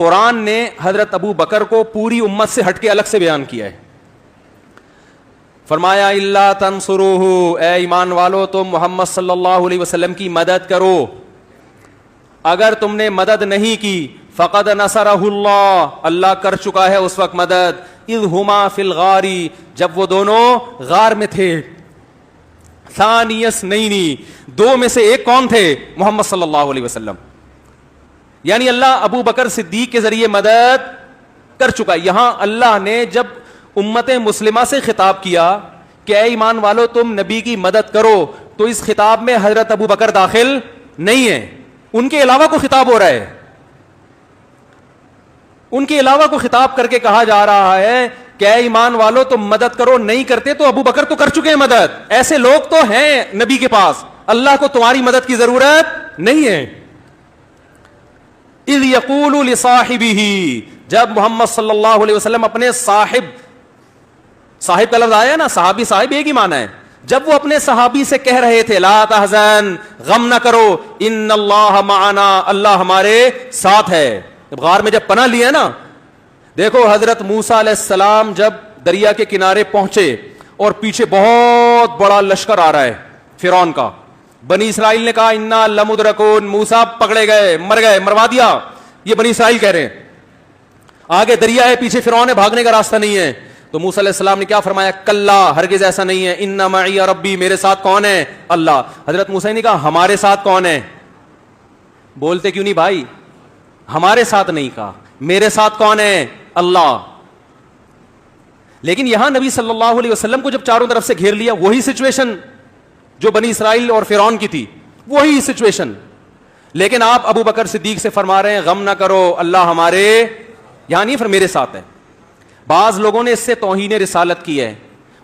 قرآن نے حضرت ابو بکر کو پوری امت سے ہٹ کے الگ سے بیان کیا ہے. فرمایا اللہ تنصروہ، اے ایمان والو تم محمد صلی اللہ علیہ وسلم کی مدد کرو. اگر تم نے مدد نہیں کی فقد نصرہ اللہ، اللہ کر چکا ہے اس وقت مدد. اذ ہما فی الغار، جب وہ دونوں غار میں تھے. ثانی اثنین، دو میں سے ایک کون تھے؟ محمد صلی اللہ علیہ وسلم. یعنی اللہ ابو بکر صدیق کے ذریعے مدد کر چکا. یہاں اللہ نے جب امت مسلمہ سے خطاب کیا کہ اے ایمان والو تم نبی کی مدد کرو، تو اس خطاب میں حضرت ابو بکر داخل نہیں ہے، ان کے علاوہ کو خطاب ہو رہا ہے. ان کے علاوہ کو خطاب کر کے کہا جا رہا ہے کہ اے ایمان والو تم مدد کرو. نہیں کرتے تو ابو بکر تو کر چکے ہیں مدد. ایسے لوگ تو ہیں نبی کے پاس، اللہ کو تمہاری مدد کی ضرورت نہیں ہے. اذ یقول لصاحبہ، جب محمد صلی اللہ علیہ وسلم اپنے صاحب کا لفظ آیا نا، صحابی صاحب ایک ہی معنی ہے. جب وہ اپنے صحابی سے کہہ رہے تھے لا تحزن، غم نہ کرو، ان اللہ معنا، اللہ ہمارے ساتھ ہے. غار میں جب پناہ لیا نا، دیکھو حضرت موسیٰ علیہ السلام جب دریا کے کنارے پہنچے اور پیچھے بہت بڑا لشکر آ رہا ہے فرعون کا، بنی اسرائیل نے کہا انا لمدرکون، موسیٰ پکڑے گئے، مروا دیا. یہ بنی اسرائیل کہہ رہے ہیں. آگے دریا ہے، پیچھے فرعون ہے، بھاگنے کا راستہ نہیں ہے. تو موسیٰ علیہ السلام نے کیا فرمایا؟ کلا، ہرگز ایسا نہیں ہے. ان معی ربی، میرے ساتھ کون ہے؟ اللہ. حضرت موسیٰ نے کہا ہمارے ساتھ کون ہے؟ بولتے کیوں نہیں بھائی؟ ہمارے ساتھ نہیں کہا، میرے ساتھ کون ہے؟ اللہ. لیکن یہاں نبی صلی اللہ علیہ وسلم کو جب چاروں طرف سے گھیر لیا، وہی سچویشن جو بنی اسرائیل اور فرعون کی تھی، وہی سچویشن. لیکن آپ ابو بکر صدیق سے فرما رہے ہیں غم نہ کرو، اللہ ہمارے یہاں نہیں، پھر میرے ساتھ ہے. بعض لوگوں نے اس سے توہین رسالت کی ہے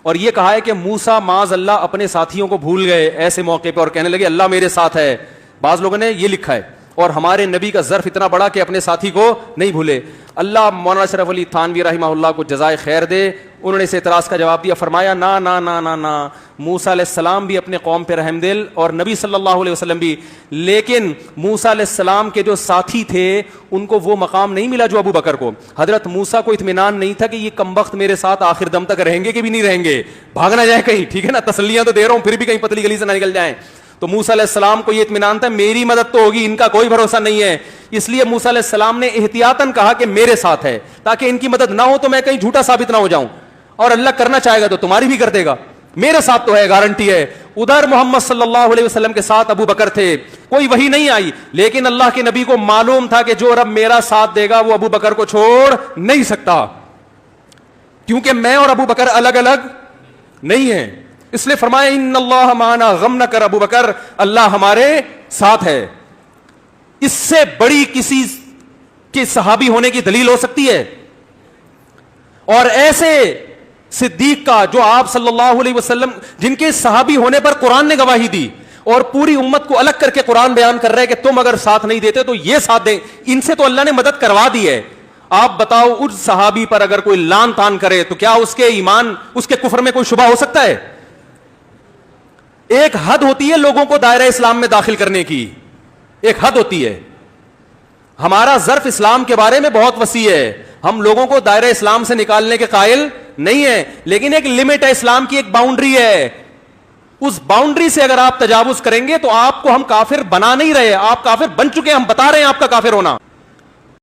اور یہ کہا ہے کہ موسیٰ معاذ اللہ اپنے ساتھیوں کو بھول گئے ایسے موقع پہ اور کہنے لگے اللہ میرے ساتھ ہے. بعض لوگوں نے یہ لکھا ہے. اور ہمارے نبی کا ظرف اتنا بڑا کہ اپنے ساتھی کو نہیں بھولے. اللہ مولانا اشرف علی تھانوی رحمہ اللہ کو جزائے خیر دے، انہوں نے اس اعتراض کا جواب دیا. فرمایا نا نا نا نا نا، موسیٰ علیہ السلام بھی اپنے قوم پہ رحم دل اور نبی صلی اللہ علیہ وسلم بھی، لیکن موسیٰ علیہ السلام کے جو ساتھی تھے ان کو وہ مقام نہیں ملا جو ابو بکر کو. حضرت موسیٰ کو اطمینان نہیں تھا کہ یہ کمبخت میرے ساتھ آخر دم تک رہیں گے کہ بھی نہیں رہیں گے، بھاگ نہ جائے کہیں. ٹھیک ہے نا، تسلیاں تو دے رہا ہوں، پھر بھی کہیں پتلی گلی سے نہ نکل جائیں. تو موسیٰ علیہ السلام کو یہ اطمینان تھا میری مدد تو ہوگی، ان کا کوئی بھروسہ نہیں ہے. اس لیے موسیٰ علیہ السلام نے احتیاطاً کہا کہ میرے ساتھ ہے، تاکہ ان کی مدد نہ ہو تو میں کہیں جھوٹا ثابت نہ ہو جاؤں، اور اللہ کرنا چاہے گا تو تمہاری بھی کر دے گا. میرے ساتھ تو ہے، گارنٹی ہے. ادھر محمد صلی اللہ علیہ وسلم کے ساتھ ابو بکر تھے، کوئی وحی نہیں آئی، لیکن اللہ کے نبی کو معلوم تھا کہ جو رب میرا ساتھ دے گا وہ ابو بکر کو چھوڑ نہیں سکتا، کیونکہ میں اور ابو بکر الگ الگ نہیں ہیں. اس لیے فرمایا ان اللہ معنا، غم نہ کر ابو بکر، اللہ ہمارے ساتھ ہے. اس سے بڑی کسی کے صحابی ہونے کی دلیل ہو سکتی ہے؟ اور ایسے صدیق کا جو آپ صلی اللہ علیہ وسلم، جن کے صحابی ہونے پر قرآن نے گواہی دی اور پوری امت کو الگ کر کے قرآن بیان کر رہے ہیں کہ تم اگر ساتھ نہیں دیتے تو یہ ساتھ دیں، ان سے تو اللہ نے مدد کروا دی ہے. آپ بتاؤ اس صحابی پر اگر کوئی لان تان کرے تو کیا اس کے ایمان، اس کے کفر میں کوئی شبہ ہو سکتا ہے؟ ایک حد ہوتی ہے لوگوں کو دائرہ اسلام میں داخل کرنے کی، ایک حد ہوتی ہے. ہمارا ظرف اسلام کے بارے میں بہت وسیع ہے، ہم لوگوں کو دائرہ اسلام سے نکالنے کے قائل نہیں ہیں، لیکن ایک لمٹ ہے، اسلام کی ایک باؤنڈری ہے. اس باؤنڈری سے اگر آپ تجاوز کریں گے تو آپ کو ہم کافر بنا نہیں رہے، آپ کافر بن چکے ہیں، ہم بتا رہے ہیں آپ کا کافر ہونا.